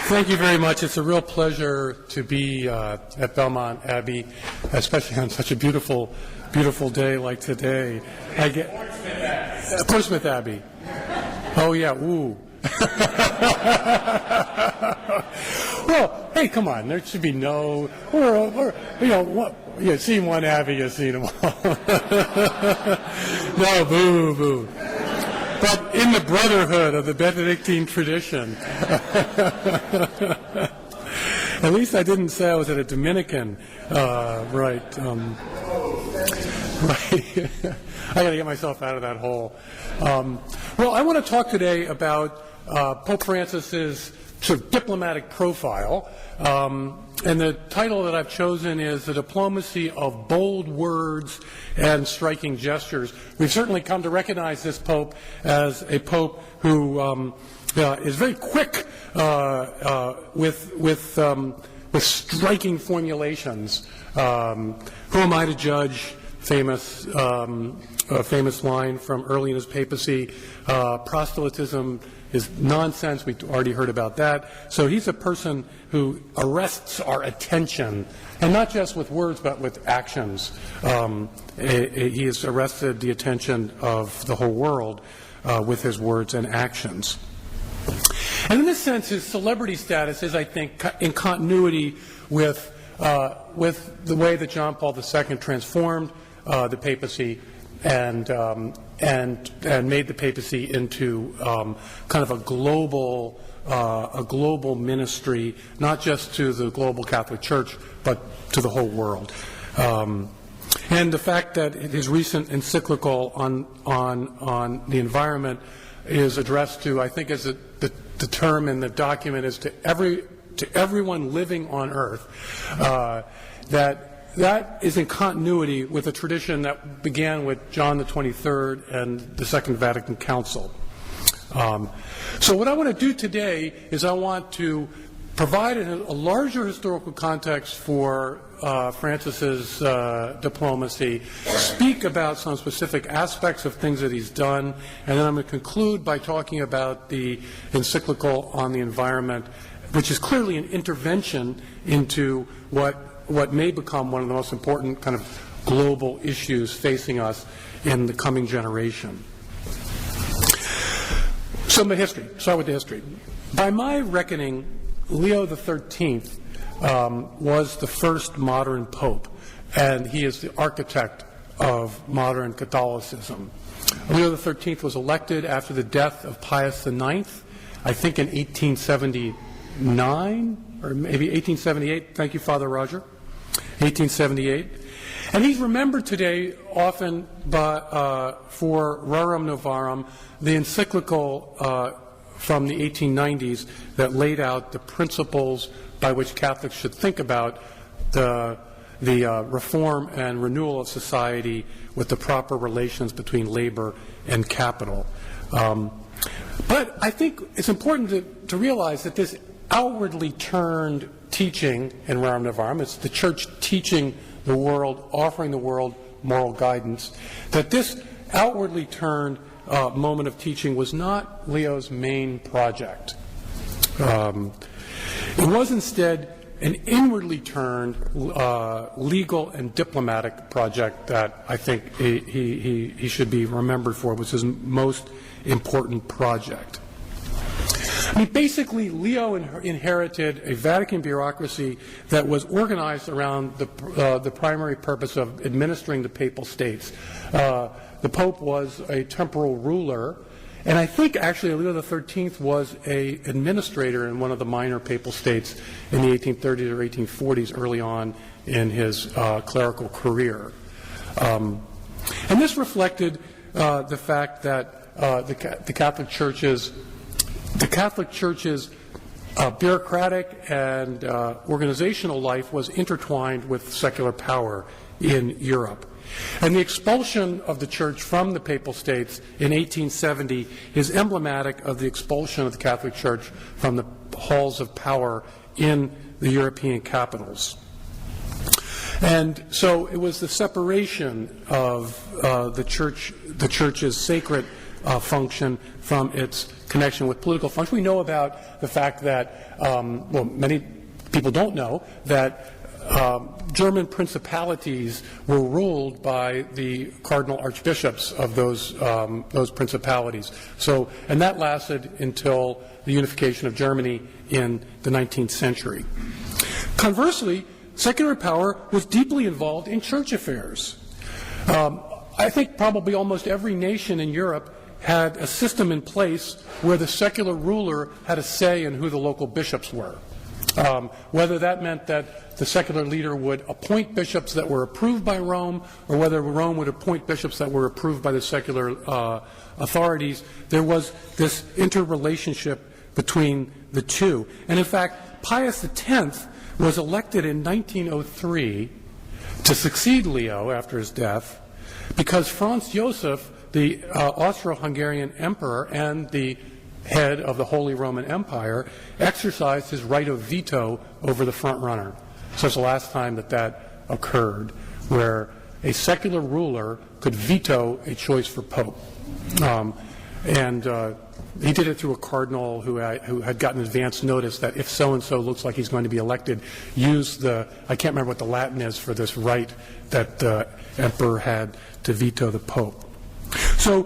Thank you very much. It's a real pleasure to be at Belmont Abbey, especially on such a beautiful day like today. Portsmouth Abbey. Oh yeah, ooh. Well, hey, come on. There should be no, you've seen one Abbey, you've seen them all. No, boo. But in the brotherhood of the Benedictine tradition. At least I didn't say I was at a Dominican. Right. Right. I got to get myself out of that hole. Well, I want to talk today about Pope Francis's sort of diplomatic profile. And the title that I've chosen is The Diplomacy of Bold Words and Striking Gestures. We've certainly come to recognize this Pope as a Pope who is very quick with striking formulations. Who am I to judge? Famous line from early in his papacy. Proselytism is nonsense. We've already heard about that. So he's a person who arrests our attention, and not just with words, but with actions. He has arrested the attention of the whole world with his words and actions. And in this sense, his celebrity status is, I think, in continuity with the way that John Paul II transformed the papacy and made the papacy into kind of a global ministry, not just to the global Catholic Church, but to the whole world. And the fact that his recent encyclical on the environment is addressed to, I think, as the term in the document is to everyone living on Earth, that is in continuity with a tradition that began with John the 23rd and the Second Vatican Council. So what I want to do today is I want to provide a larger historical context for Francis's diplomacy, speak about some specific aspects of things that he's done, and then I'm going to conclude by talking about the encyclical on the environment, which is clearly an intervention into what may become one of the most important kind of global issues facing us in the coming generation. So the history. Start with the history. By my reckoning, Leo XIII was the first modern pope, and he is the architect of modern Catholicism. Leo XIII was elected after the death of Pius IX, I think in 1879, or maybe 1878. Thank you, Father Roger. 1878. And he's remembered today often for Rerum Novarum, the encyclical from the 1890s that laid out the principles by which Catholics should think about the reform and renewal of society with the proper relations between labor and capital. But I think it's important to realize that this outwardly turned teaching in Rerum Novarum, it's the Church teaching the world, offering the world moral guidance, that this outwardly turned moment of teaching was not Leo's main project. It was instead an inwardly turned legal and diplomatic project that I think he should be remembered for. It was his most important project. I mean, basically, Leo inherited a Vatican bureaucracy that was organized around the primary purpose of administering the papal states. The Pope was a temporal ruler, and I think actually Leo XIII was an administrator in one of the minor papal states in the 1830s or 1840s, early on in his clerical career. And this reflected the fact that the Catholic Church's bureaucratic and organizational life was intertwined with secular power in Europe. And the expulsion of the Church from the Papal States in 1870 is emblematic of the expulsion of the Catholic Church from the halls of power in the European capitals. And so it was the separation of the Church's sacred function from its connection with political function. We know about the fact that, many people don't know that German principalities were ruled by the cardinal archbishops of those principalities. So, and that lasted until the unification of Germany in the 19th century. Conversely, secular power was deeply involved in church affairs. I think probably almost every nation in Europe had a system in place where the secular ruler had a say in who the local bishops were. Whether that meant that the secular leader would appoint bishops that were approved by Rome, or whether Rome would appoint bishops that were approved by the secular authorities, there was this interrelationship between the two. And in fact, Pius X was elected in 1903 to succeed Leo after his death because Franz Joseph, the Austro-Hungarian emperor and the head of the Holy Roman Empire, exercised his right of veto over the front runner. So it's the last time that occurred, where a secular ruler could veto a choice for pope. He did it through a cardinal who had gotten advance notice that if so-and-so looks like he's going to be elected, use I can't remember what the Latin is for this right that the emperor had to veto the pope. So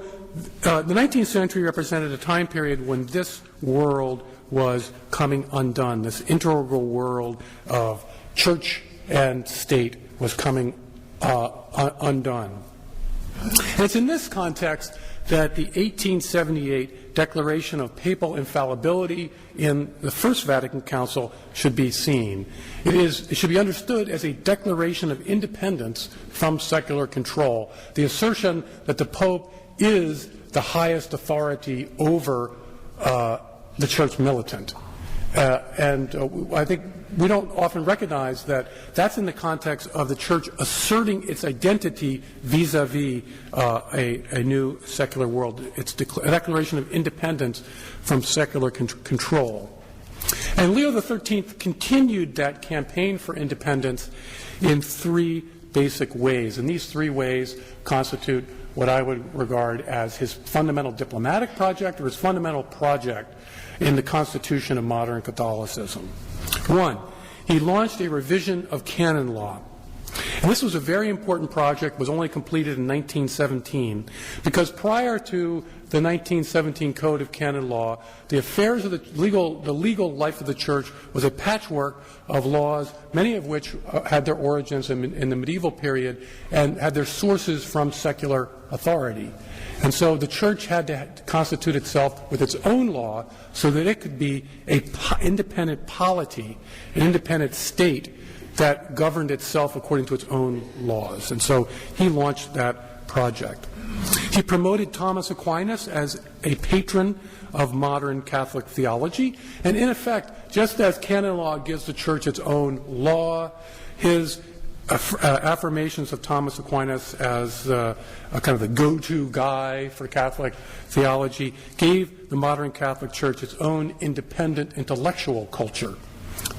the 19th century represented a time period when this world was coming undone. This integral world of church and state was coming undone. And it's in this context that the 1878 Declaration of Papal Infallibility in the First Vatican Council should be seen. It should be understood as a declaration of independence from secular control, the assertion that the Pope is the highest authority over the church militant. I think we don't often recognize that that's in the context of the church asserting its identity vis-a-vis a new secular world. It's a declaration of independence from secular control. And Leo XIII continued that campaign for independence in three basic ways. And these three ways constitute what I would regard as his fundamental diplomatic project or his fundamental project in the constitution of modern Catholicism. One, he launched a revision of canon law. And this was a very important project, was only completed in 1917, because prior to the 1917 Code of Canon Law, the affairs of the legal life of the church was a patchwork of laws, many of which had their origins in the medieval period and had their sources from secular authority. And so the church had to constitute itself with its own law so that it could be an independent polity, an independent state that governed itself according to its own laws. And so he launched that project. He promoted Thomas Aquinas as a patron of modern Catholic theology. And in effect, just as canon law gives the church its own law, his affirmations of Thomas Aquinas as a kind of the go-to guy for Catholic theology gave the modern Catholic Church its own independent intellectual culture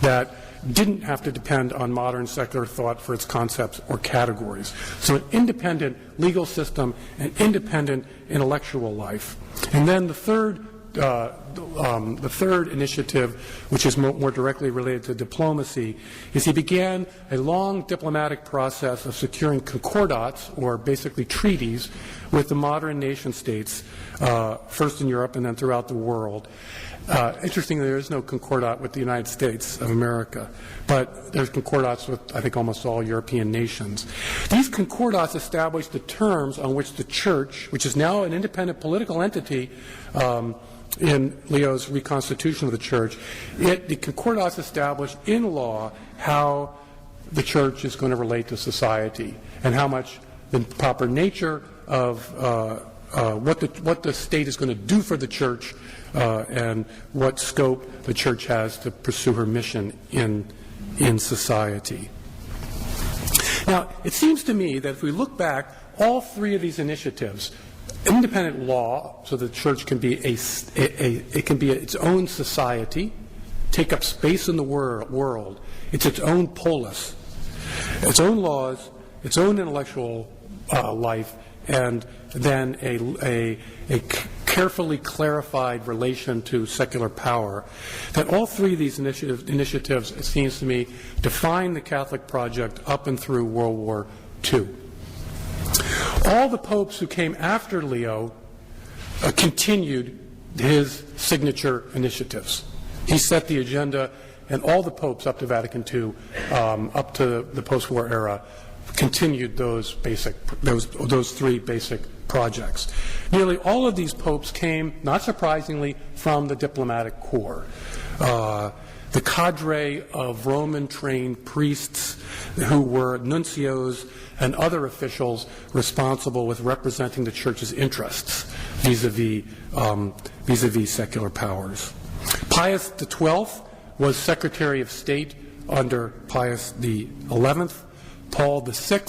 that didn't have to depend on modern secular thought for its concepts or categories. So an independent legal system, an independent intellectual life. And then the third initiative, which is more directly related to diplomacy, is he began a long diplomatic process of securing concordats, or basically treaties, with the modern nation states, first in Europe and then throughout the world. Interestingly, there is no concordat with the United States of America, but there's concordats with, I think, almost all European nations. These concordats established the terms on which the Church, which is now an independent political entity in Leo's reconstitution of the Church, the concordats established in law how the Church is going to relate to society and how much the proper nature of what the state is going to do for the Church and what scope the Church has to pursue her mission in society. Now, it seems to me that if we look back, all three of these initiatives, independent law, so the Church can be it can be its own society, take up space in the world. It's its own polis, its own laws, its own intellectual life, and then a carefully clarified relation to secular power, that all three of these initiatives, it seems to me, define the Catholic project up and through World War II. All the popes who came after Leo continued his signature initiatives. He set the agenda, and all the popes up to Vatican II, up to the post-war era, continued those three basic projects. Nearly all of these popes came, not surprisingly, from the diplomatic corps. The cadre of Roman-trained priests who were nuncios and other officials responsible with representing the Church's interests vis-a-vis secular powers. Pius XII was Secretary of State under Pius XI. Paul VI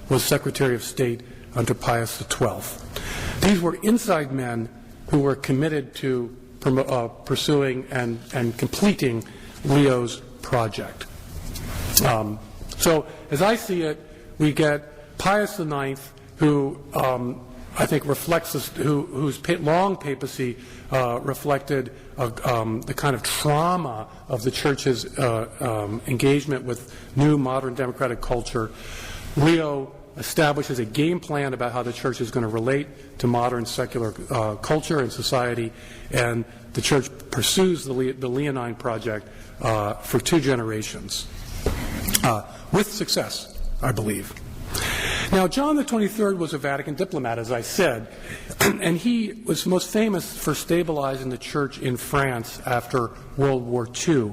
was Secretary of State under Pius XII. These were inside men who were committed to pursuing and completing Leo's project. So as I see it, we get Pius IX, who I think reflects whose long papacy reflected the kind of trauma of the Church's engagement with new modern democratic culture. Leo establishes a game plan about how the Church is going to relate to modern secular culture and society, and the Church pursues the Leonine project for 2 generations, with success, I believe. Now, John the 23rd was a Vatican diplomat, as I said, and he was most famous for stabilizing the Church in France after World War II.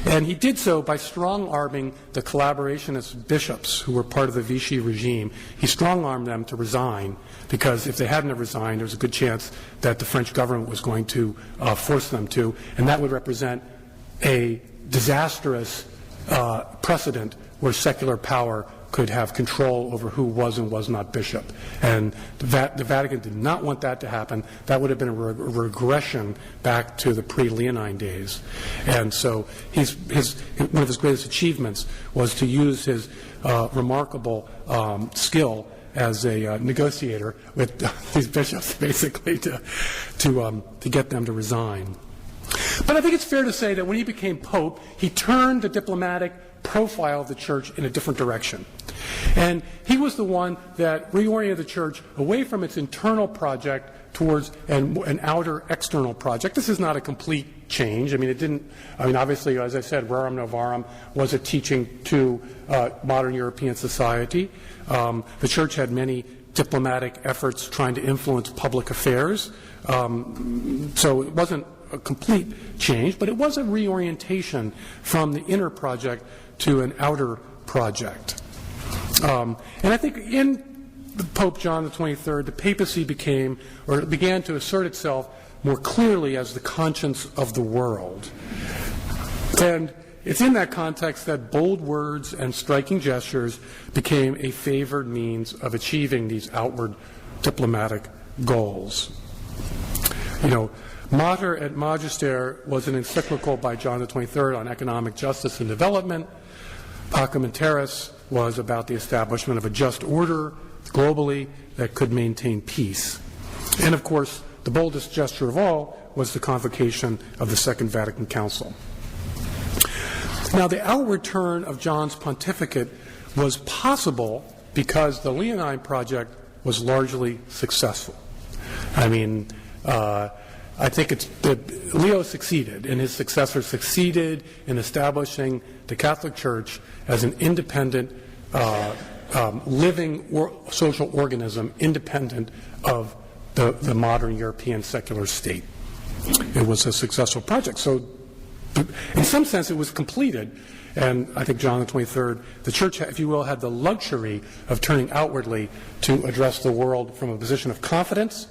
And he did so by strong-arming the collaborationist bishops who were part of the Vichy regime. He strong-armed them to resign, because if they hadn't resigned, there was a good chance that the French government was going to force them to, and that would represent a disastrous precedent where secular power could have control over who was and was not bishop. And the Vatican did not want that to happen. That would have been a regression back to the pre-Leonine days. And so one of his greatest achievements was to use his remarkable skill as a negotiator with these bishops, basically, to get them to resign. But I think it's fair to say that when he became Pope, he turned the diplomatic profile of the Church in a different direction. And he was the one that reoriented the Church away from its internal project towards an outer external project. This is not a complete change. Obviously, as I said, Rerum Novarum was a teaching to modern European society. The Church had many diplomatic efforts trying to influence public affairs. So it wasn't a complete change, but it was a reorientation from the inner project to an outer project. And I think in Pope John the 23rd, the papacy began to assert itself more clearly as the conscience of the world. And it's in that context that bold words and striking gestures became a favored means of achieving these outward diplomatic goals. Mater et Magister was an encyclical by John the 23rd on economic justice and development. Pacem in Terris was about the establishment of a just order globally that could maintain peace. And of course, the boldest gesture of all was the convocation of the Second Vatican Council. Now, the outward turn of John's pontificate was possible because the Leonine project was largely successful. I think Leo succeeded, and his successor succeeded in establishing the Catholic Church as an independent, living social organism, independent of the modern European secular state. It was a successful project. So, in some sense, it was completed. And I think John the 23rd, the Church, if you will, had the luxury of turning outwardly to address the world from a position of confidence.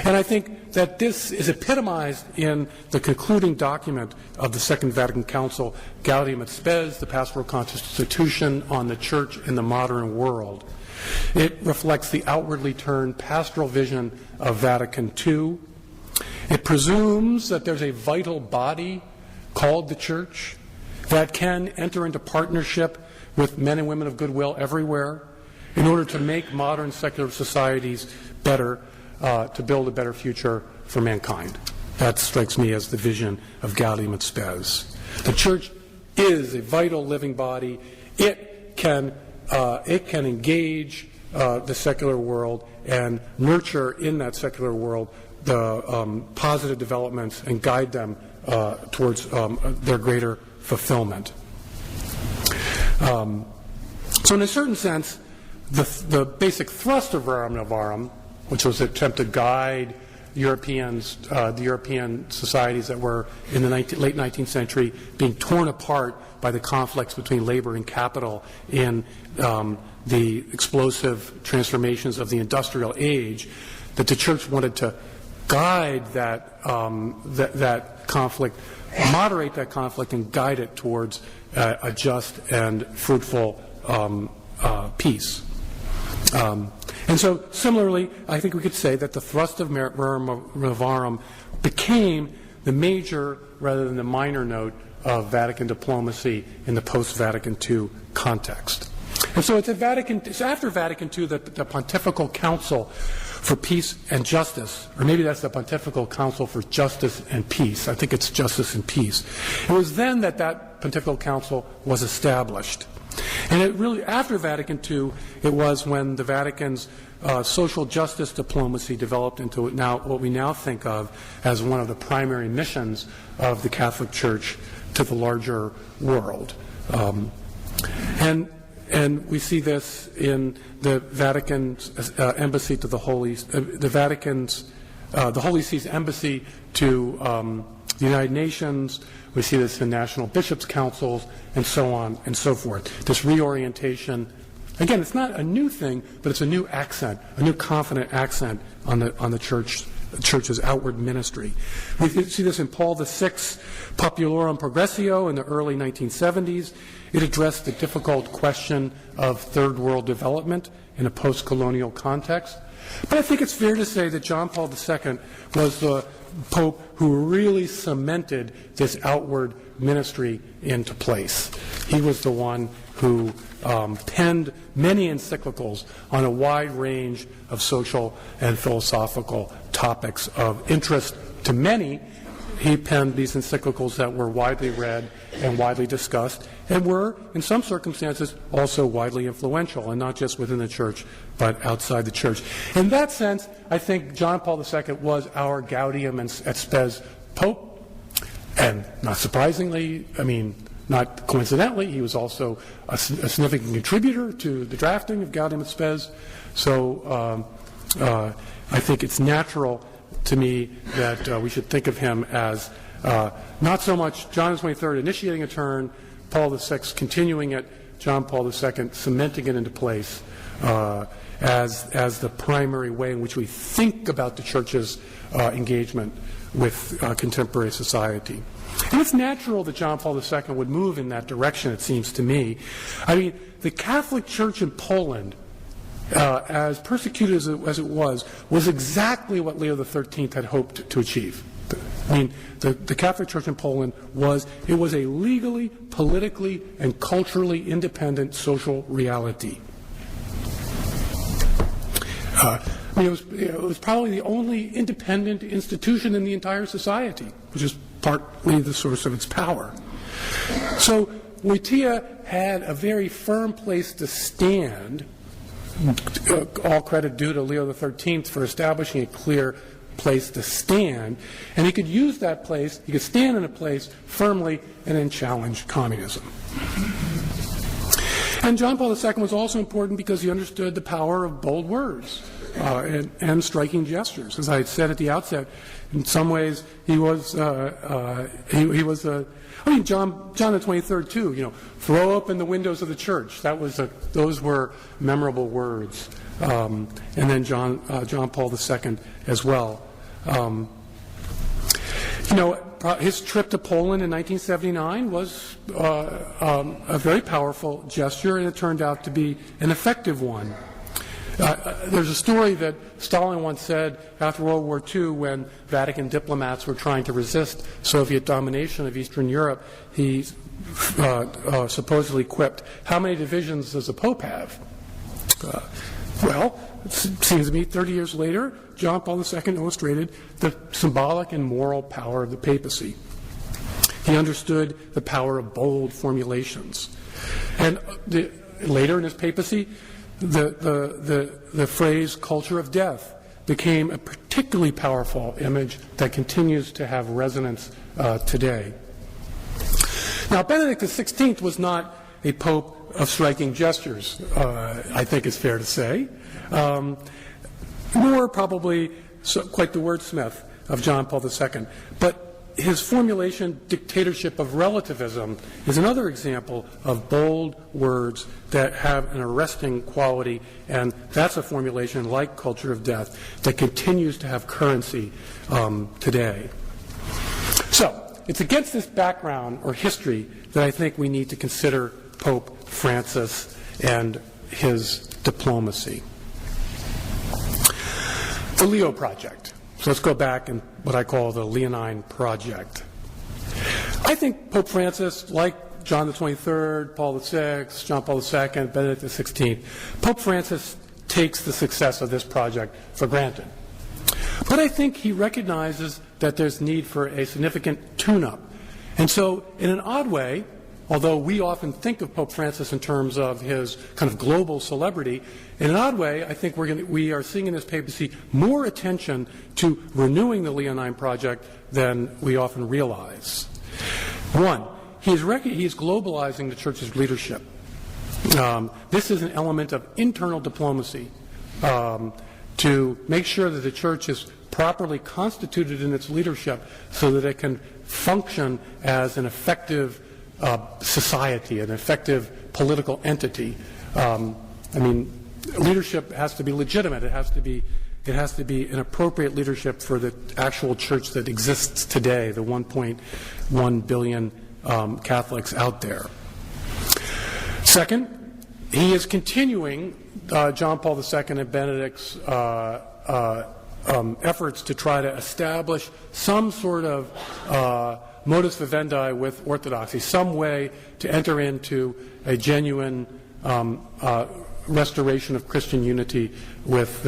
And I think that this is epitomized in the concluding document of the Second Vatican Council, Gaudium et Spes, the Pastoral Constitution on the Church in the Modern World. It reflects the outwardly turned pastoral vision of Vatican II. It presumes that there's a vital body called the Church that can enter into partnership with men and women of goodwill everywhere, in order to make modern secular societies better, to build a better future for mankind. That strikes me as the vision of Gaudium et Spes. The Church is a vital living body. It can engage the secular world and nurture in that secular world the positive developments and guide them towards their greater fulfillment. So in a certain sense, the basic thrust of Rerum Novarum, which was an attempt to guide Europeans, the European societies that were in the late 19th century being torn apart by the conflicts between labor and capital in the explosive transformations of the industrial age, that the Church wanted to guide that conflict, moderate that conflict, and guide it towards a just and fruitful peace. And so, similarly, I think we could say that the thrust of Rerum Novarum became the major rather than the minor note of Vatican diplomacy in the post-Vatican II context. And so it's after Vatican II that the Pontifical Council for Peace and Justice, or maybe that's the Pontifical Council for Justice and Peace. I think it's Justice and Peace. It was then that Pontifical Council was established. And it really, after Vatican II, it was when the Vatican's social justice diplomacy developed into what we now think of as one of the primary missions of the Catholic Church to the larger world. And we see this in the Vatican's embassy to the Holy See's embassy to the United Nations. We see this in national bishops' councils, and so on and so forth. This reorientation, again, it's not a new thing, but it's a new accent, a new confident accent on the Church's outward ministry. We see this in Paul VI, Populorum Progressio in the early 1970s. It addressed the difficult question of third world development in a post-colonial context. But I think it's fair to say that John Paul II was the Pope who really cemented this outward ministry into place. He was the one who penned many encyclicals on a wide range of social and philosophical topics of interest to many. He penned these encyclicals that were widely read and widely discussed, and were, in some circumstances, also widely influential, and not just within the Church, but outside the Church. In that sense, I think John Paul II was our Gaudium et Spes Pope, and not surprisingly, not coincidentally, he was also a significant contributor to the drafting of Gaudium et Spes. So I think it's natural to me that we should think of him as not so much John XXIII initiating a turn, Paul VI continuing it, John Paul II cementing it into place as the primary way in which we think about the Church's engagement with contemporary society. And it's natural that John Paul II would move in that direction, it seems to me. The Catholic Church in Poland, as persecuted as it was exactly what Leo XIII had hoped to achieve. The Catholic Church in Poland was a legally, politically, and culturally independent social reality. It was probably the only independent institution in the entire society, which is partly the source of its power. So Wojtyła had a very firm place to stand, all credit due to Leo XIII for establishing a clear place to stand, and he could use that place, he could stand in a place firmly and then challenge communism. And John Paul II was also important because he understood the power of bold words and striking gestures. As I had said at the outset, in some ways he was John XXIII too. Throw open the windows of the church. Those were memorable words. And then John Paul II as well. His trip to Poland in 1979 was a very powerful gesture, and it turned out to be an effective one. There's a story that Stalin once said after World War II, when Vatican diplomats were trying to resist Soviet domination of Eastern Europe. He supposedly quipped, "How many divisions does the Pope have?" Well, it seems to me 30 years later, John Paul II illustrated the symbolic and moral power of the papacy. He understood the power of bold formulations. And later in his papacy, the phrase culture of death became a particularly powerful image that continues to have resonance today. Now, Benedict XVI was not a pope of striking gestures, I think it's fair to say, nor probably quite the wordsmith of John Paul II. But his formulation, dictatorship of relativism, is another example of bold words that have an arresting quality, and that's a formulation like culture of death that continues to have currency today. So, it's against this background or history that I think we need to consider Pope Francis and his diplomacy. The Leo Project. So let's go back and what I call the Leonine Project. I think Pope Francis, like John the 23rd, Paul VI, John Paul II, Benedict XVI, Pope Francis takes the success of this project for granted. But I think he recognizes that there's need for a significant tune-up. And so, in an odd way, although we often think of Pope Francis in terms of his kind of global celebrity, in an odd way, I think we are seeing in this papacy more attention to renewing the Leonine Project than we often realize. One, he is globalizing the Church's leadership. This is an element of internal diplomacy to make sure that the Church is properly constituted in its leadership so that it can function as an effective society, an effective political entity. Leadership has to be legitimate. It has to be an appropriate leadership for the actual church that exists today, the 1.1 billion Catholics out there. Second, he is continuing John Paul II and Benedict's efforts to try to establish some sort of modus vivendi with orthodoxy, some way to enter into a genuine restoration of Christian unity with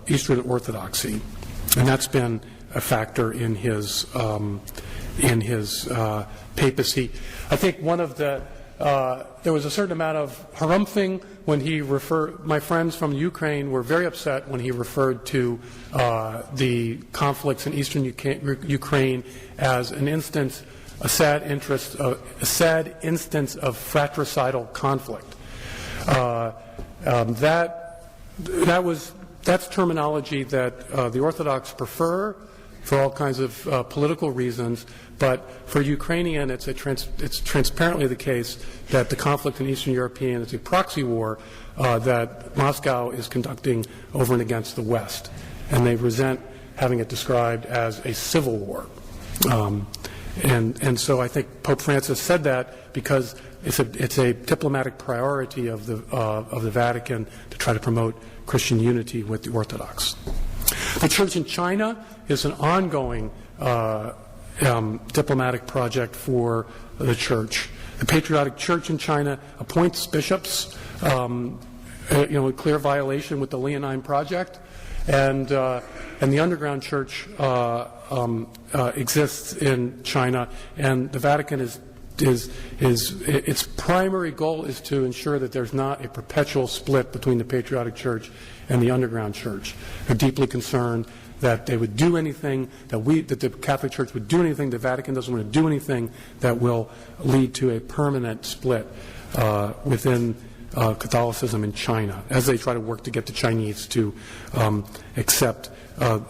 Eastern Orthodoxy, and that's been a factor in his papacy. I think one of there was a certain amount of harumphing when he referred. My friends from Ukraine were very upset when he referred to the conflicts in eastern Ukraine as an instance, a sad instance of fratricidal conflict. That's terminology that the Orthodox prefer for all kinds of political reasons, but for Ukrainian, it's transparently the case that the conflict in Eastern Europe is a proxy war that Moscow is conducting over and against the West, and they resent having it described as a civil war. And so I think Pope Francis said that because it's a diplomatic priority of the Vatican to try to promote Christian unity with the Orthodox. The Church in China is an ongoing diplomatic project for the Church. The Patriotic Church in China appoints bishops, a clear violation with the Leonine Project, and the underground church exists in China, and the Vatican its primary goal is to ensure that there's not a perpetual split between the Patriotic Church and the underground church. They're deeply concerned that they would do anything, that the Catholic Church would do anything, the Vatican doesn't want to do anything that will lead to a permanent split within Catholicism in China, as they try to work to get the Chinese to accept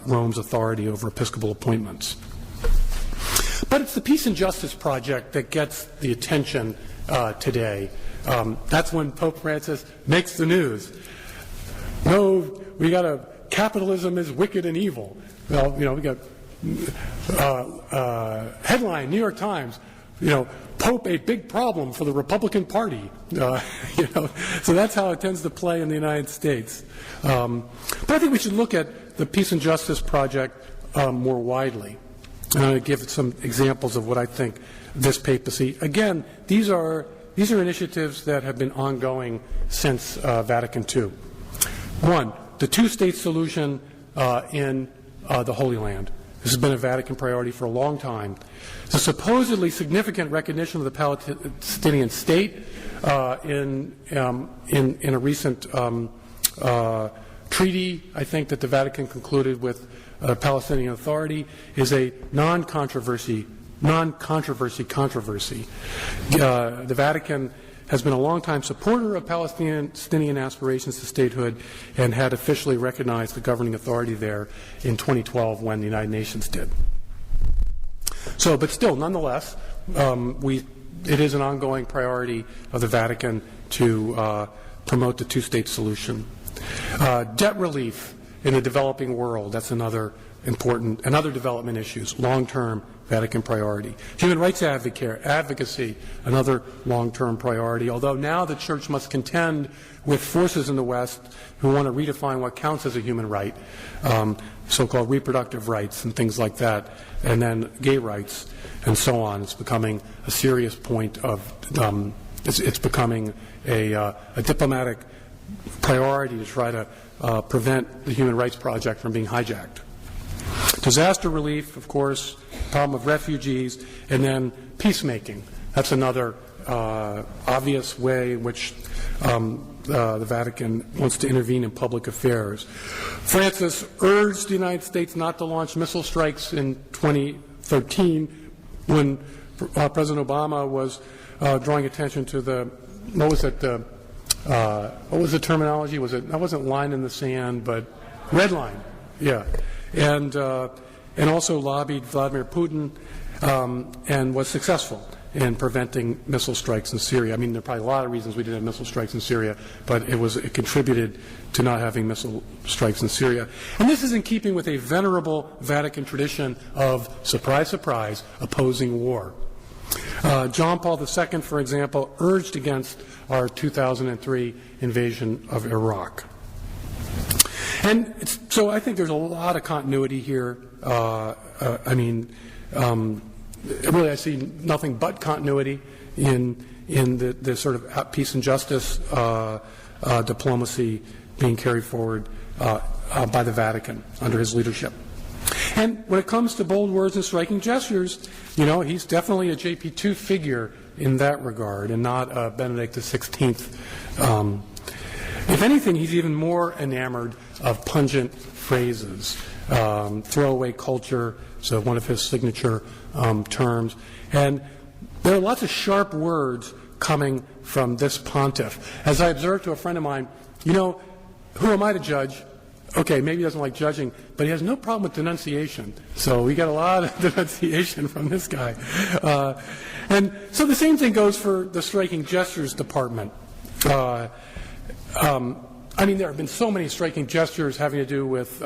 Rome's authority over episcopal appointments. But it's the Peace and Justice Project that gets the attention today. That's when Pope Francis makes the news. No, capitalism is wicked and evil. Well, we got headline, New York Times, Pope a big problem for the Republican Party. So that's how it tends to play in the United States. But I think we should look at the Peace and Justice Project more widely. And I'm going to give some examples of what I think this papacy. Again, these are these are initiatives that have been ongoing since Vatican II. One, the two-state solution in the Holy Land. This has been a Vatican priority for a long time. The supposedly significant recognition of the Palestinian state in a recent treaty, I think, that the Vatican concluded with Palestinian Authority is a non-controversy controversy. The Vatican has been a long-time supporter of Palestinian aspirations to statehood and had officially recognized the governing authority there in 2012 when the United Nations did. So, but still, nonetheless, it is an ongoing priority of the Vatican to promote the two-state solution. Debt relief in the developing world, that's another important, and other development issues, long-term Vatican priority. Human rights advocacy, another long-term priority, although now the Church must contend with forces in the West who want to redefine what counts as a human right, so-called reproductive rights and things like that, and then gay rights and so on. It's becoming a serious point of, it's becoming a diplomatic priority to try to prevent the Human Rights Project from being hijacked. Disaster relief, of course, problem of refugees, and then peacemaking. That's another obvious way in which the Vatican wants to intervene in public affairs. Francis urged the United States not to launch missile strikes in 2013 when President Obama was drawing attention to the, what was the terminology? That wasn't line in the sand, but red line. Yeah. And also lobbied Vladimir Putin and was successful in preventing missile strikes in Syria. I mean, there are probably a lot of reasons we didn't have missile strikes in Syria, but it contributed to not having missile strikes in Syria. And this is in keeping with a venerable Vatican tradition of, surprise, surprise, opposing war. John Paul II, for example, urged against our 2003 invasion of Iraq. And so I think there's a lot of continuity here. Really I see nothing but continuity in the sort of peace and justice diplomacy being carried forward by the Vatican under his leadership. And when it comes to bold words and striking gestures, he's definitely a JP2 figure in that regard and not a Benedict XVI. If anything, he's even more enamored of pungent phrases, throwaway culture, so one of his signature terms. And there are lots of sharp words coming from this pontiff. As I observed to a friend of mine, who am I to judge? Okay, maybe he doesn't like judging, but he has no problem with denunciation. So we got a lot of denunciation from this guy. And so the same thing goes for the striking gestures department. There have been so many striking gestures having to do with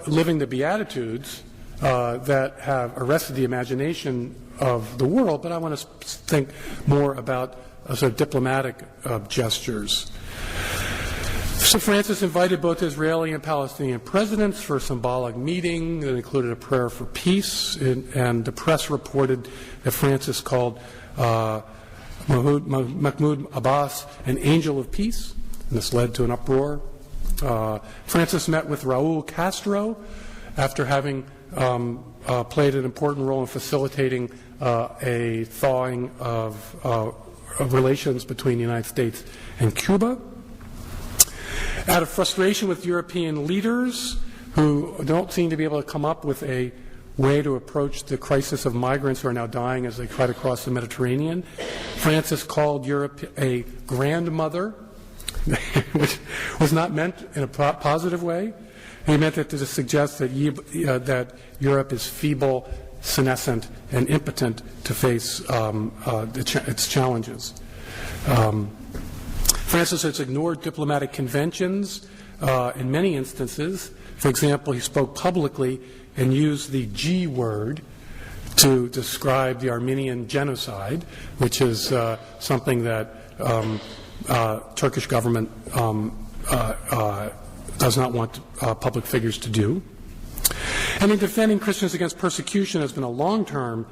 living the Beatitudes that have arrested the imagination of the world, but I want to think more about sort of diplomatic gestures. So Francis invited both Israeli and Palestinian presidents for a symbolic meeting that included a prayer for peace, and the press reported that Francis called Mahmoud Abbas an angel of peace, and this led to an uproar. Francis met with Raul Castro after having played an important role in facilitating a thawing of relations between the United States and Cuba. Out of frustration with European leaders who don't seem to be able to come up with a way to approach the crisis of migrants who are now dying as they try to cross the Mediterranean, Francis called Europe a grandmother, which was not meant in a positive way. He meant it to suggest that Europe is feeble, senescent, and impotent to face its challenges. Francis has ignored diplomatic conventions in many instances. For example, he spoke publicly and used the G word to describe the Armenian genocide, which is something that Turkish government does not want public figures to do. And in defending Christians against persecution has been a long-term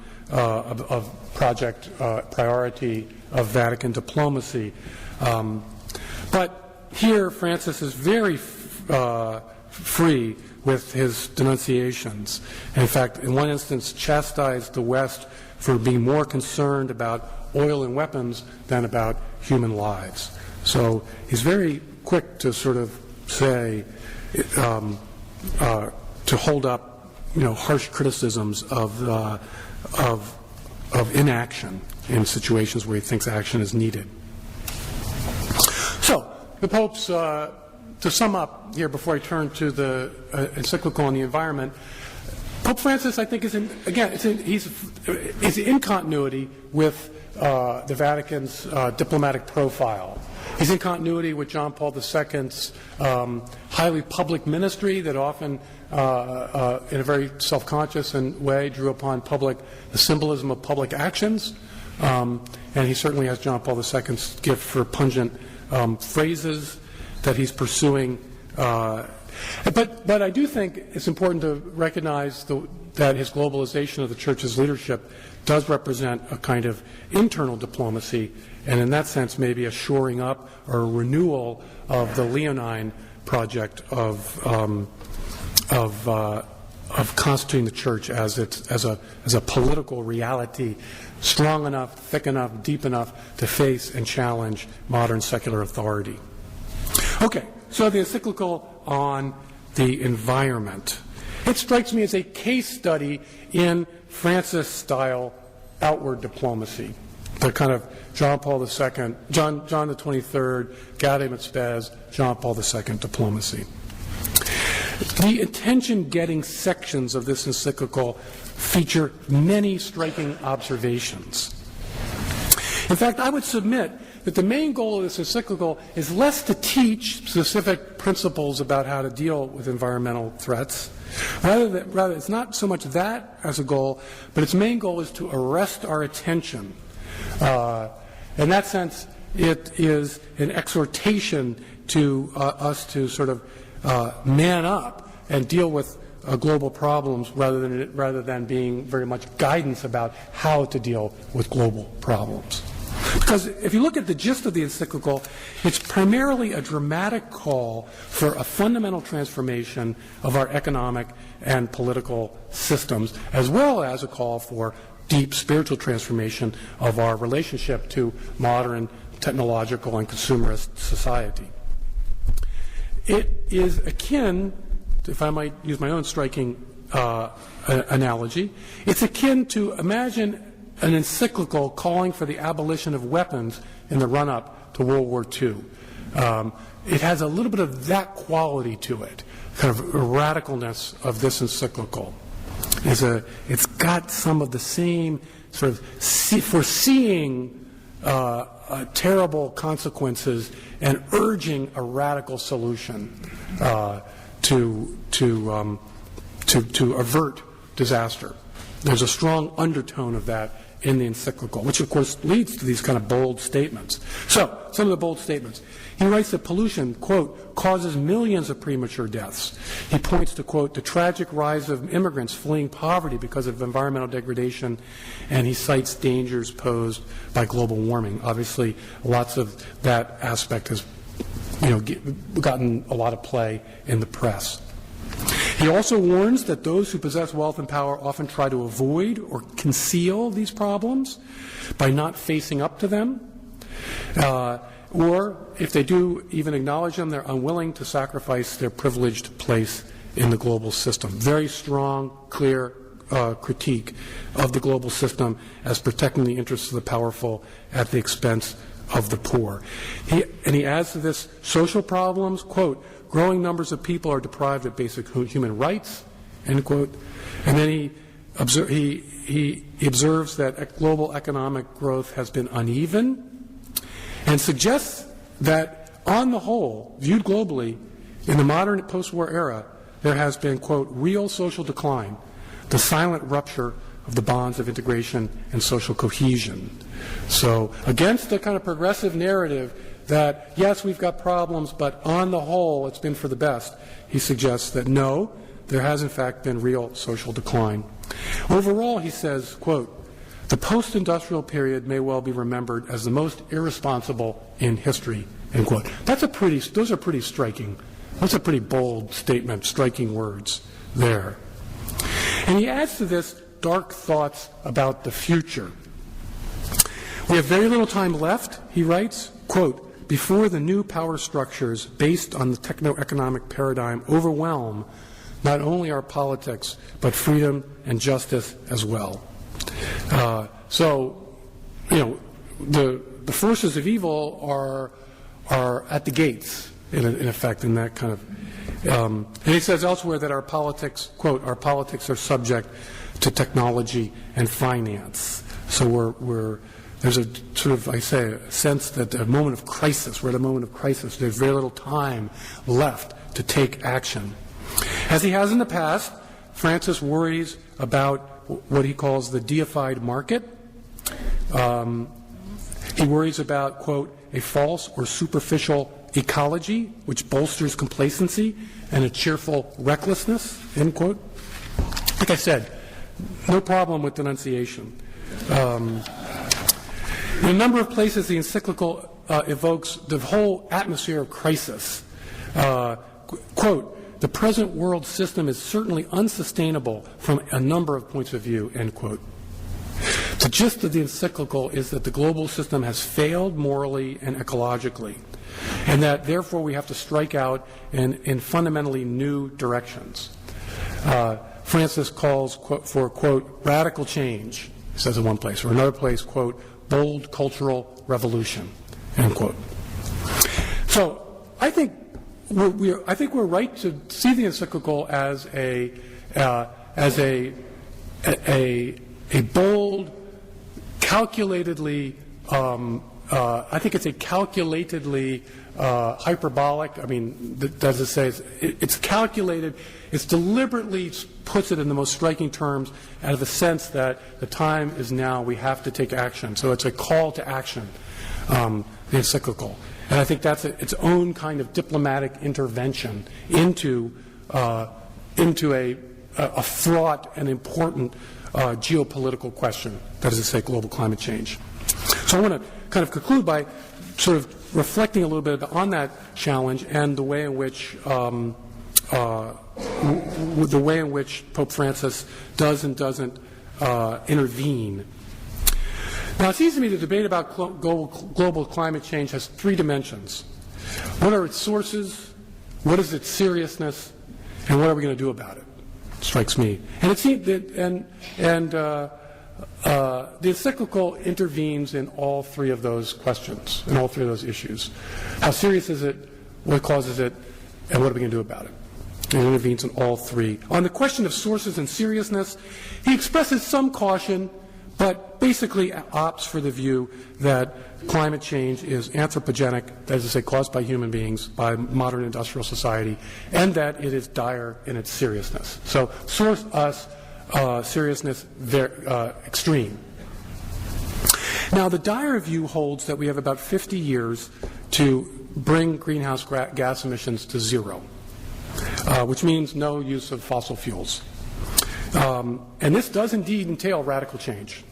project priority of Vatican diplomacy. But here Francis is very free with his denunciations. In fact, in one instance, chastised the West for being more concerned about oil and weapons than about human lives. So he's very quick to sort of say, to hold up, harsh criticisms of inaction in situations where he thinks action is needed. So the Pope's, to sum up here before I turn to the encyclical on the environment, Pope Francis, I think, is in continuity with the Vatican's diplomatic profile. He's in continuity with John Paul II's highly public ministry that often, in a very self-conscious way, drew upon the symbolism of public actions. And he certainly has John Paul II's gift for pungent phrases that he's pursuing. But I do think it's important to recognize that his globalization of the Church's leadership does represent a kind of internal diplomacy, and in that sense maybe a shoring up or a renewal of the Leonine project of constituting the Church as a political reality, strong enough, thick enough, deep enough to face and challenge modern secular authority. Okay, so the encyclical on the environment. It strikes me as a case study in Francis-style outward diplomacy, the kind of John Paul II, John the 23rd, Gaudium et Spes, John Paul II diplomacy. The attention-getting sections of this encyclical feature many striking observations. In fact, I would submit that the main goal of this encyclical is less to teach specific principles about how to deal with environmental threats. Rather, it's not so much that as a goal, but its main goal is to arrest our attention. In that sense, it is an exhortation to us to sort of man up and deal with global problems rather than being very much guidance about how to deal with global problems. Because if you look at the gist of the encyclical, it's primarily a dramatic call for a fundamental transformation of our economic and political systems, as well as a call for deep spiritual transformation of our relationship to modern technological and consumerist society. It is akin, if I might use my own striking analogy, it's akin to imagine an encyclical calling for the abolition of weapons in the run-up to World War II. It has a little bit of that quality to it, kind of radicalness of this encyclical. It's got some of the same sort of foreseeing terrible consequences and urging a radical solution to avert disaster. There's a strong undertone of that in the encyclical, which of course leads to these kind of bold statements. So, some of the bold statements. He writes that pollution, quote, causes millions of premature deaths. He points to, quote, the tragic rise of immigrants fleeing poverty because of environmental degradation, and he cites dangers posed by global warming. Obviously, lots of that aspect has, gotten a lot of play in the press. He also warns that those who possess wealth and power often try to avoid or conceal these problems by not facing up to them. Or, if they do even acknowledge them, they're unwilling to sacrifice their privileged place in the global system. Very strong, clear critique of the global system as protecting the interests of the powerful at the expense of the poor. He adds to this social problems, quote, growing numbers of people are deprived of basic human rights, end quote. And then he observes that global economic growth has been uneven and suggests that, on the whole, viewed globally, in the modern post-war era, there has been, quote, real social decline, the silent rupture of the bonds of integration and social cohesion. So, against the kind of progressive narrative that, yes, we've got problems, but on the whole, it's been for the best, he suggests that no, there has in fact been real social decline. Overall, he says, quote, the post-industrial period may well be remembered as the most irresponsible in history, end quote. Those are pretty striking. That's a pretty bold statement, striking words there. And he adds to this dark thoughts about the future. We have very little time left, he writes, quote, before the new power structures based on the techno-economic paradigm overwhelm not only our politics, but freedom and justice as well. The forces of evil are at the gates, in effect, in that kind of. And he says elsewhere that our politics, quote, our politics are subject to technology and finance. So there's a sort of, I say, a sense that a moment of crisis. We're at a moment of crisis. There's very little time left to take action. As he has in the past, Francis worries about what he calls the deified market. He worries about, quote, a false or superficial ecology which bolsters complacency and a cheerful recklessness, end quote. Like I said, no problem with denunciation. In a number of places, the encyclical evokes the whole atmosphere of crisis. Quote, the present world system is certainly unsustainable from a number of points of view, end quote. The gist of the encyclical is that the global system has failed morally and ecologically, and that therefore we have to strike out in fundamentally new directions. Francis calls for, quote, radical change, he says in one place, or another place, quote, bold cultural revolution, end quote. So I think we're right to see the encyclical as a bold, calculatedly. I think it's a calculatedly hyperbolic. I mean, does it say it's calculated? It's deliberately puts it in the most striking terms, out of a sense that the time is now. We have to take action. So it's a call to action. The encyclical. And I think that's its own kind of diplomatic intervention into a fraught and important geopolitical question, that is to say, global climate change. So I want to kind of conclude by sort of reflecting a little bit on that challenge and the way in which Pope Francis does and doesn't intervene. Now, it seems to me the debate about global climate change has three dimensions. What are its sources? What is its seriousness? And what are we going to do about it? Strikes me. And it seems that, the encyclical intervenes in all three of those questions, in all three of those issues. How serious is it? What causes it? And what are we going to do about it? And it intervenes in all three. On the question of sources and seriousness, he expresses some caution, but basically opts for the view that climate change is anthropogenic, that is to say, caused by human beings, by modern industrial society, and that it is dire in its seriousness. So, seriousness, extreme. Now, the dire view holds that we have about 50 years to bring greenhouse gas emissions to zero, which means no use of fossil fuels. And this does indeed entail radical change.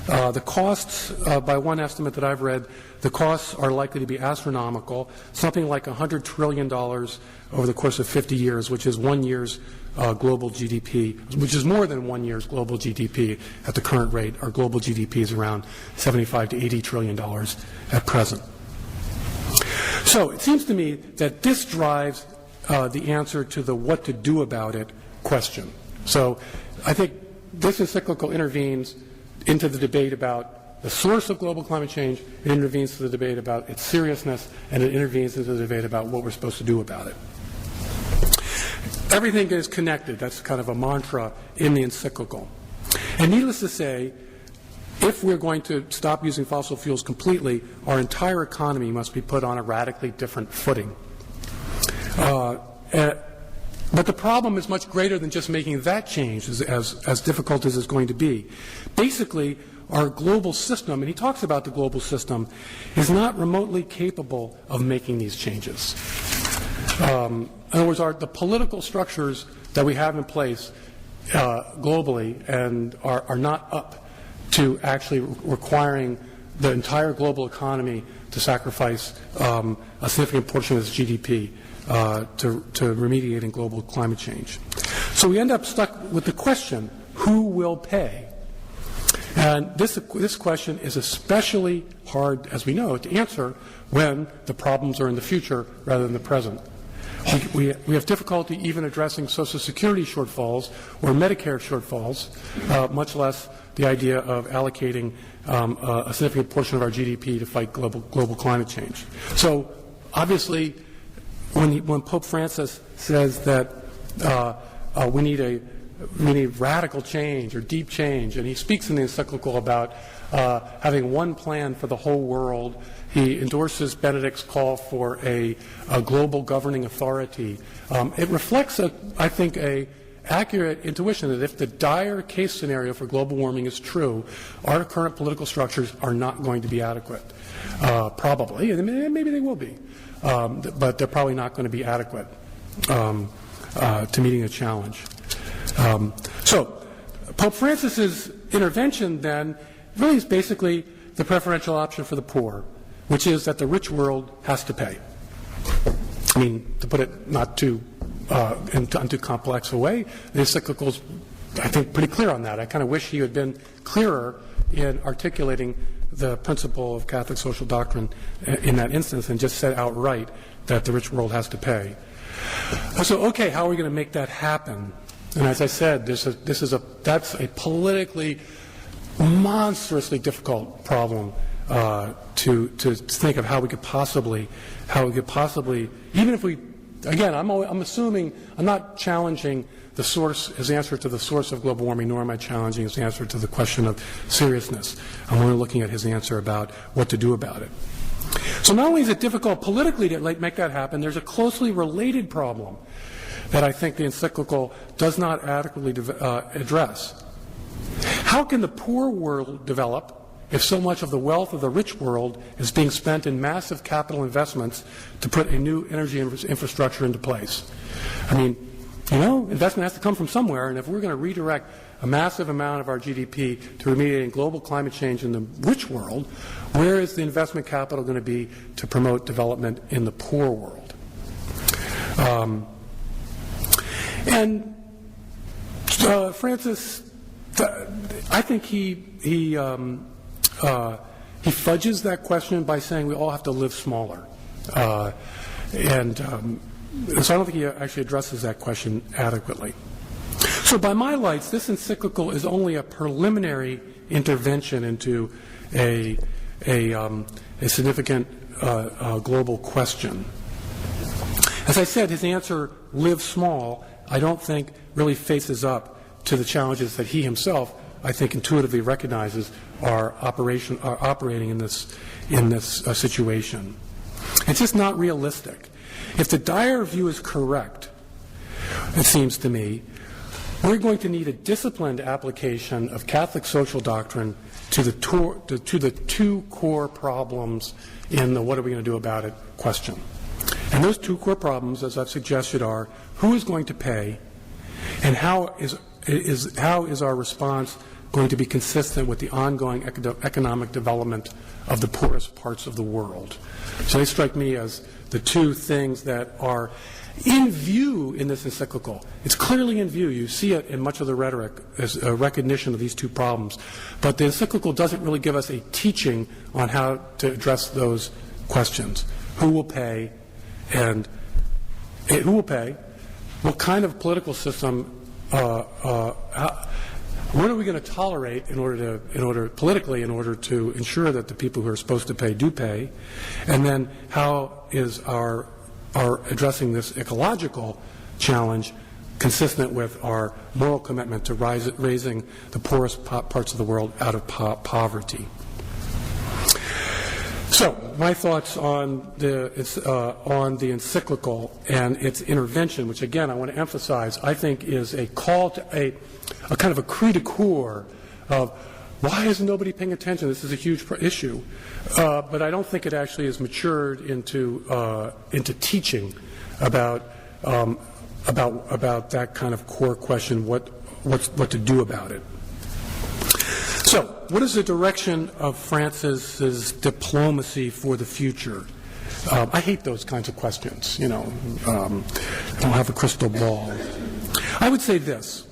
The costs, by one estimate that I've read, the costs are likely to be astronomical, something like $100 trillion over the course of 50 years, which is 1 year's global GDP, which is more than 1 year's global GDP at the current rate. Our global GDP is around $75 to $80 trillion at present. So it seems to me that this drives the answer to the what to do about it question. So I think this encyclical intervenes into the debate about the source of global climate change, it intervenes to the debate about its seriousness, and it intervenes into the debate about what we're supposed to do about it. Everything is connected. That's kind of a mantra in the encyclical. And needless to say, if we're going to stop using fossil fuels completely, our entire economy must be put on a radically different footing. But the problem is much greater than just making that change, as difficult as it's going to be. Basically, our global system, and he talks about the global system, is not remotely capable of making these changes. In other words, the political structures that we have in place globally and are not up to actually requiring the entire global economy to sacrifice a significant portion of its GDP to remediating global climate change. So we end up stuck with the question, who will pay? And this question is especially hard, as we know, to answer when the problems are in the future rather than the present. We have difficulty even addressing Social Security shortfalls or Medicare shortfalls, much less the idea of allocating a significant portion of our GDP to fight global climate change. So obviously, when Pope Francis says that we need radical change or deep change, and he speaks in the encyclical about having one plan for the whole world, he endorses Benedict's call for a global governing authority. It reflects, I think, an accurate intuition that if the dire case scenario for global warming is true, our current political structures are not going to be adequate. Probably, and maybe they will be, but they're probably not going to be adequate to meeting a challenge. So Pope Francis's intervention then really is basically the preferential option for the poor, which is that the rich world has to pay. I mean, to put it not too in too complex a way, the encyclical's, I think, pretty clear on that. I kind of wish he had been clearer in articulating the principle of Catholic social doctrine in that instance and just said outright that the rich world has to pay. So, okay, how are we going to make that happen? And as I said, that's a politically monstrously difficult problem to think of how we could possibly, even if we, again, I'm assuming, I'm not challenging his answer to the source of global warming, nor am I challenging his answer to the question of seriousness. I'm only looking at his answer about what to do about it. So not only is it difficult politically to make that happen, there's a closely related problem that I think the encyclical does not adequately address. How can the poor world develop if so much of the wealth of the rich world is being spent in massive capital investments to put a new energy infrastructure into place? I mean, investment has to come from somewhere, and if we're going to redirect a massive amount of our GDP to remediating global climate change in the rich world, where is the investment capital going to be to promote development in the poor world? And Francis, I think he fudges that question by saying we all have to live smaller. So I don't think he actually addresses that question adequately. So by my lights, this encyclical is only a preliminary intervention into a significant global question. As I said, his answer, live small, I don't think really faces up to the challenges that he himself, I think, intuitively recognizes are operating in this situation. It's just not realistic. If the dire view is correct, it seems to me, we're going to need a disciplined application of Catholic social doctrine to the two core problems in the what are we going to do about it question. And those two core problems, as I've suggested, are who is going to pay and how is our response going to be consistent with the ongoing economic development of the poorest parts of the world. So they strike me as the two things that are in view in this encyclical. It's clearly in view. You see it in much of the rhetoric as a recognition of these two problems. What doesn't really give us a teaching on how to address those questions. Who will pay, and who will pay? What kind of political system? What are we going to tolerate in order to ensure that the people who are supposed to pay do pay? And then how is our addressing this ecological challenge consistent with our moral commitment to raising the poorest parts of the world out of poverty? So, my thoughts on the encyclical and its intervention, which again I want to emphasize, I think is a call to a kind of a cri de coeur of why isn't nobody paying attention? This is a huge issue, but I don't think it actually is matured into teaching about that kind of core question, what to do about it. So, what is the direction of Francis's diplomacy for the future? I hate those kinds of questions, I don't have a crystal ball. I would say this.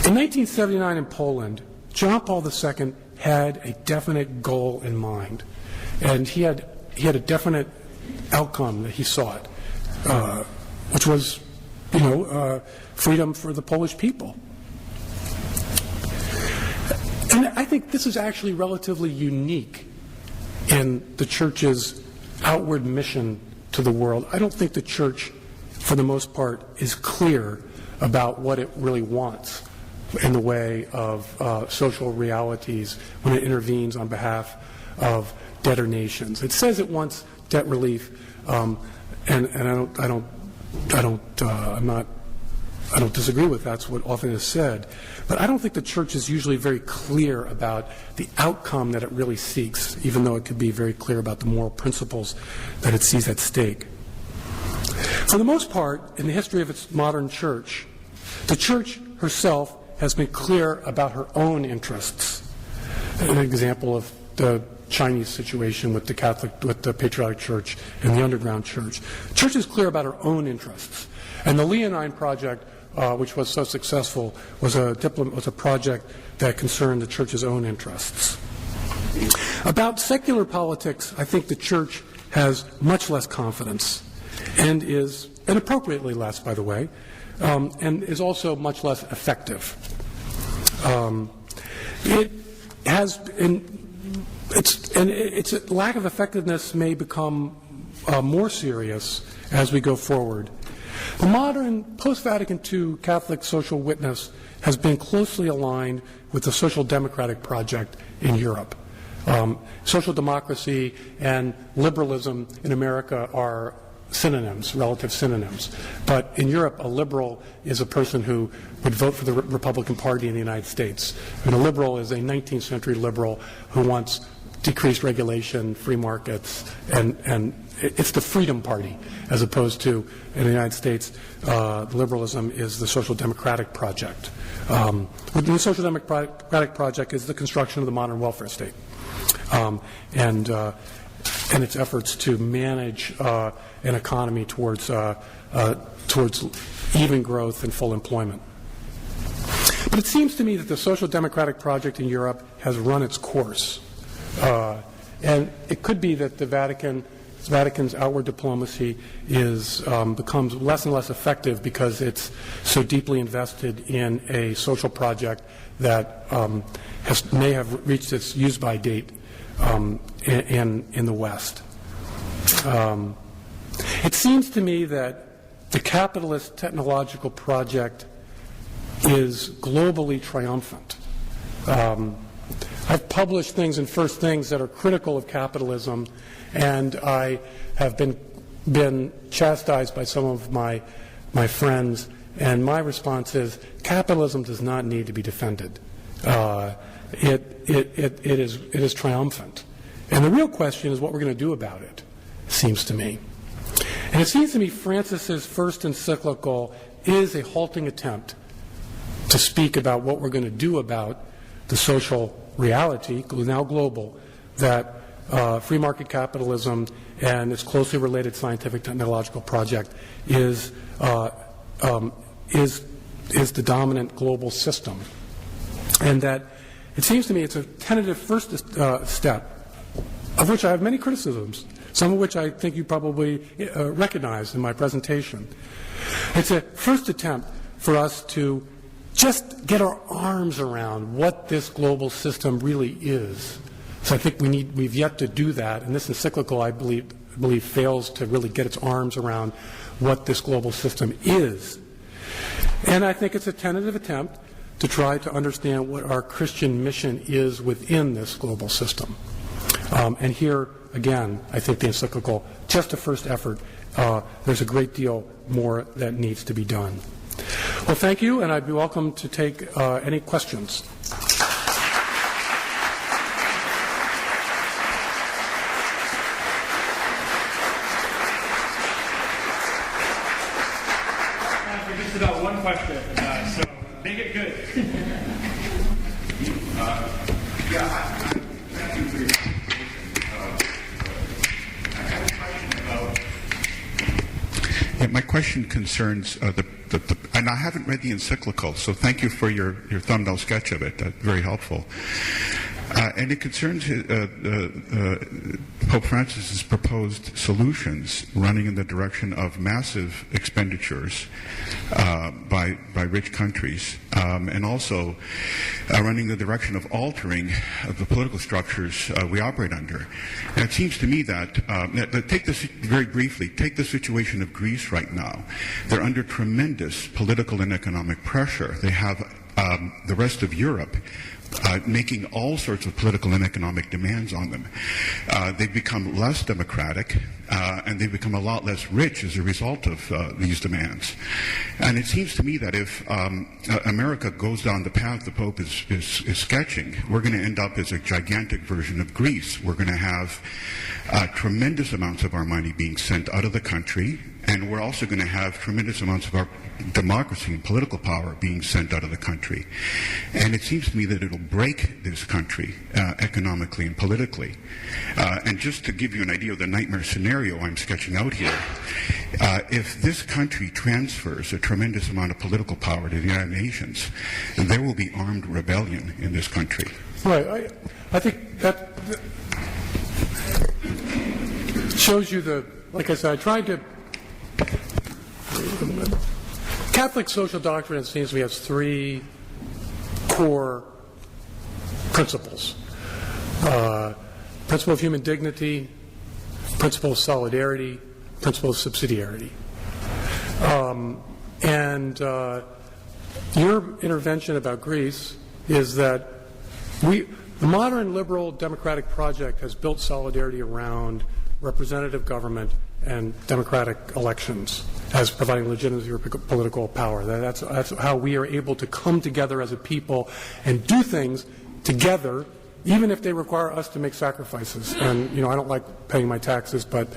In 1979 in Poland, John Paul II had a definite goal in mind, and he had a definite outcome that he sought, which was, freedom for the Polish people. And I think this is actually relatively unique in the Church's outward mission to the world. I don't think the Church, for the most part, is clear about what it really wants in the way of social realities when it intervenes on behalf of debtor nations. It says it wants debt relief, and I don't disagree with that's what often is said, but I don't think the Church is usually very clear about the outcome that it really seeks, even though it could be very clear about the moral principles that it sees at stake. For the most part, in the history of its modern Church, the Church herself has been clear about her own interests. An example of the Chinese situation with the Patriotic Church and the Underground Church. The Church is clear about her own interests. And the Leonine Project, which was so successful, was a project that concerned the Church's own interests. About secular politics, I think the Church has much less confidence and appropriately less, by the way, and is also much less effective. Its lack of effectiveness may become more serious as we go forward. The modern post-Vatican II Catholic social witness has been closely aligned with the social democratic project in Europe. Social democracy and liberalism in America are synonyms, relative synonyms. But in Europe, a liberal is a person who would vote for the Republican Party in the United States. And a liberal is a 19th century liberal who wants decreased regulation, free markets, and it's the Freedom Party, as opposed to, in the United States, liberalism is the social democratic project. The social democratic project is the construction of the modern welfare state, and its efforts to manage an economy towards even growth and full employment. But it seems to me that the social democratic project in Europe has run its course. And it could be that the Vatican's outward diplomacy becomes less and less effective because it's so deeply invested in a social project that may have reached its use-by date in the West. It seems to me that the capitalist technological project is globally triumphant. I've published things in First Things that are critical of capitalism, and I have been chastised by some of my friends, and my response is capitalism does not need to be defended. It is triumphant. And the real question is what we're going to do about it, seems to me. And it seems to me Francis's first encyclical is a halting attempt to speak about what we're going to do about the social reality, now global, that free market capitalism and its closely related scientific technological project is the dominant global system. And that it seems to me it's a tentative first step, of which I have many criticisms, some of which I think you probably recognized in my presentation. It's a first attempt for us to just get our arms around what this global system really is. So I think we've yet to do that, and this encyclical, I believe fails to really get its arms around what this global system is. And I think it's a tentative attempt to try to understand what our Christian mission is within this global system. And here, again, I think the encyclical, just a first effort, there's a great deal more that needs to be done. Well, thank you, and I'd be welcome to take any questions. question, so make it good. Thank you for your presentation. I have a question about. Yeah, my question concerns and I haven't read the encyclical, so thank you for your thumbnail sketch of it. That's very helpful. And it concerns Pope Francis's proposed solutions running in the direction of massive expenditures by rich countries, and also running in the direction of altering the political structures we operate under. And it seems to me that, take this very briefly, take the situation of Greece right now. They're under tremendous political and economic pressure. They have the rest of Europe making all sorts of political and economic demands on them. They've become less democratic, and they've become a lot less rich as a result of these demands. And it seems to me that if America goes down the path the Pope is sketching, we're going to end up as a gigantic version of Greece. We're going to have tremendous amounts of our money being sent out of the country, and we're also going to have tremendous amounts of our democracy and political power being sent out of the country. And it seems to me that it'll break this country economically and politically. And just to give you an idea of the nightmare scenario I'm sketching out here, if this country transfers a tremendous amount of political power to the United Nations, there will be armed rebellion in this country. Right. I think that shows you like I said, I tried to. Catholic social doctrine, it seems to me, has three core principles. Principle of human dignity, principle of solidarity, principle of subsidiarity. And your intervention about Greece is that the modern liberal democratic project has built solidarity around representative government and democratic elections as providing legitimacy for political power. That's how we are able to come together as a people and do things together, even if they require us to make sacrifices. And I don't like paying my taxes, but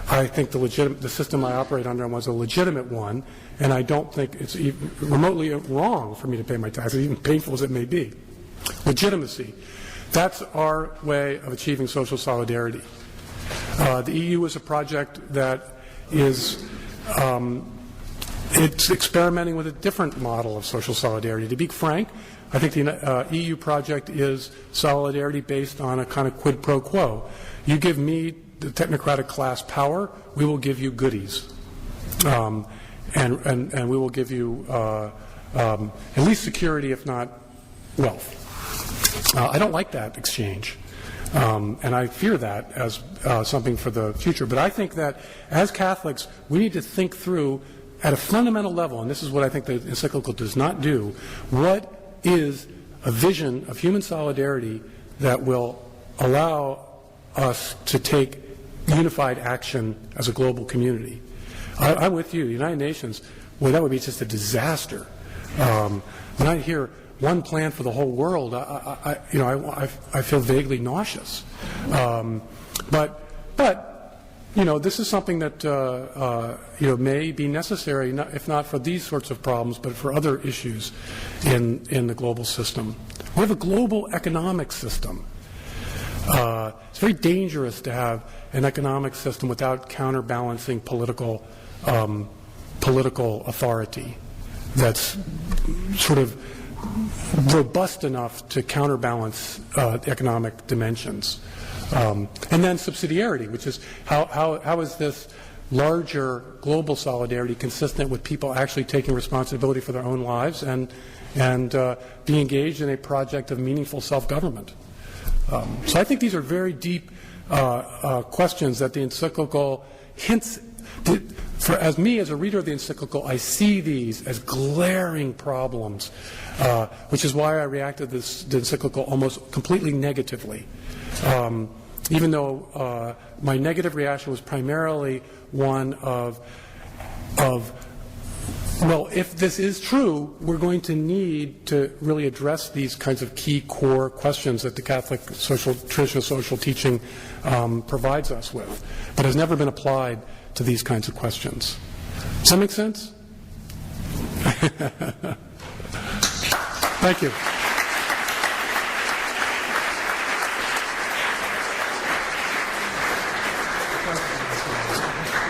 I think the system I operate under was a legitimate one, and I don't think it's even remotely wrong for me to pay my taxes, even painful as it may be. Legitimacy. That's our way of achieving social solidarity. The EU is a project that is it's experimenting with a different model of social solidarity. To be frank, I think the EU project is solidarity based on a kind of quid pro quo. You give me the technocratic class power, we will give you goodies, and we will give you at least security, if not wealth. I don't like that exchange. And I fear that as something for the future. But I think that as Catholics, we need to think through at a fundamental level, and this is what I think the encyclical does not do, what is a vision of human solidarity that will allow us to take unified action as a global community. I'm with you. The United Nations, well, that would be just a disaster. When I hear one plan for the whole world, I feel vaguely nauseous. But this is something that may be necessary, if not for these sorts of problems, but for other issues in the global system. We have a global economic system. It's very dangerous to have an economic system without counterbalancing political authority that's sort of robust enough to counterbalance the economic dimensions. And then subsidiarity, which is how is this larger global solidarity consistent with people actually taking responsibility for their own lives and being engaged in a project of meaningful self-government. So I think these are very deep questions that the encyclical hints. As a reader of the encyclical, I see these as glaring problems, which is why I reacted to the encyclical almost completely negatively. Even though my negative reaction was primarily one of, well, if this is true, we're going to need to really address these kinds of key core questions that the Catholic traditional social teaching provides us with, but has never been applied to these kinds of questions. Does that make sense? Thank you.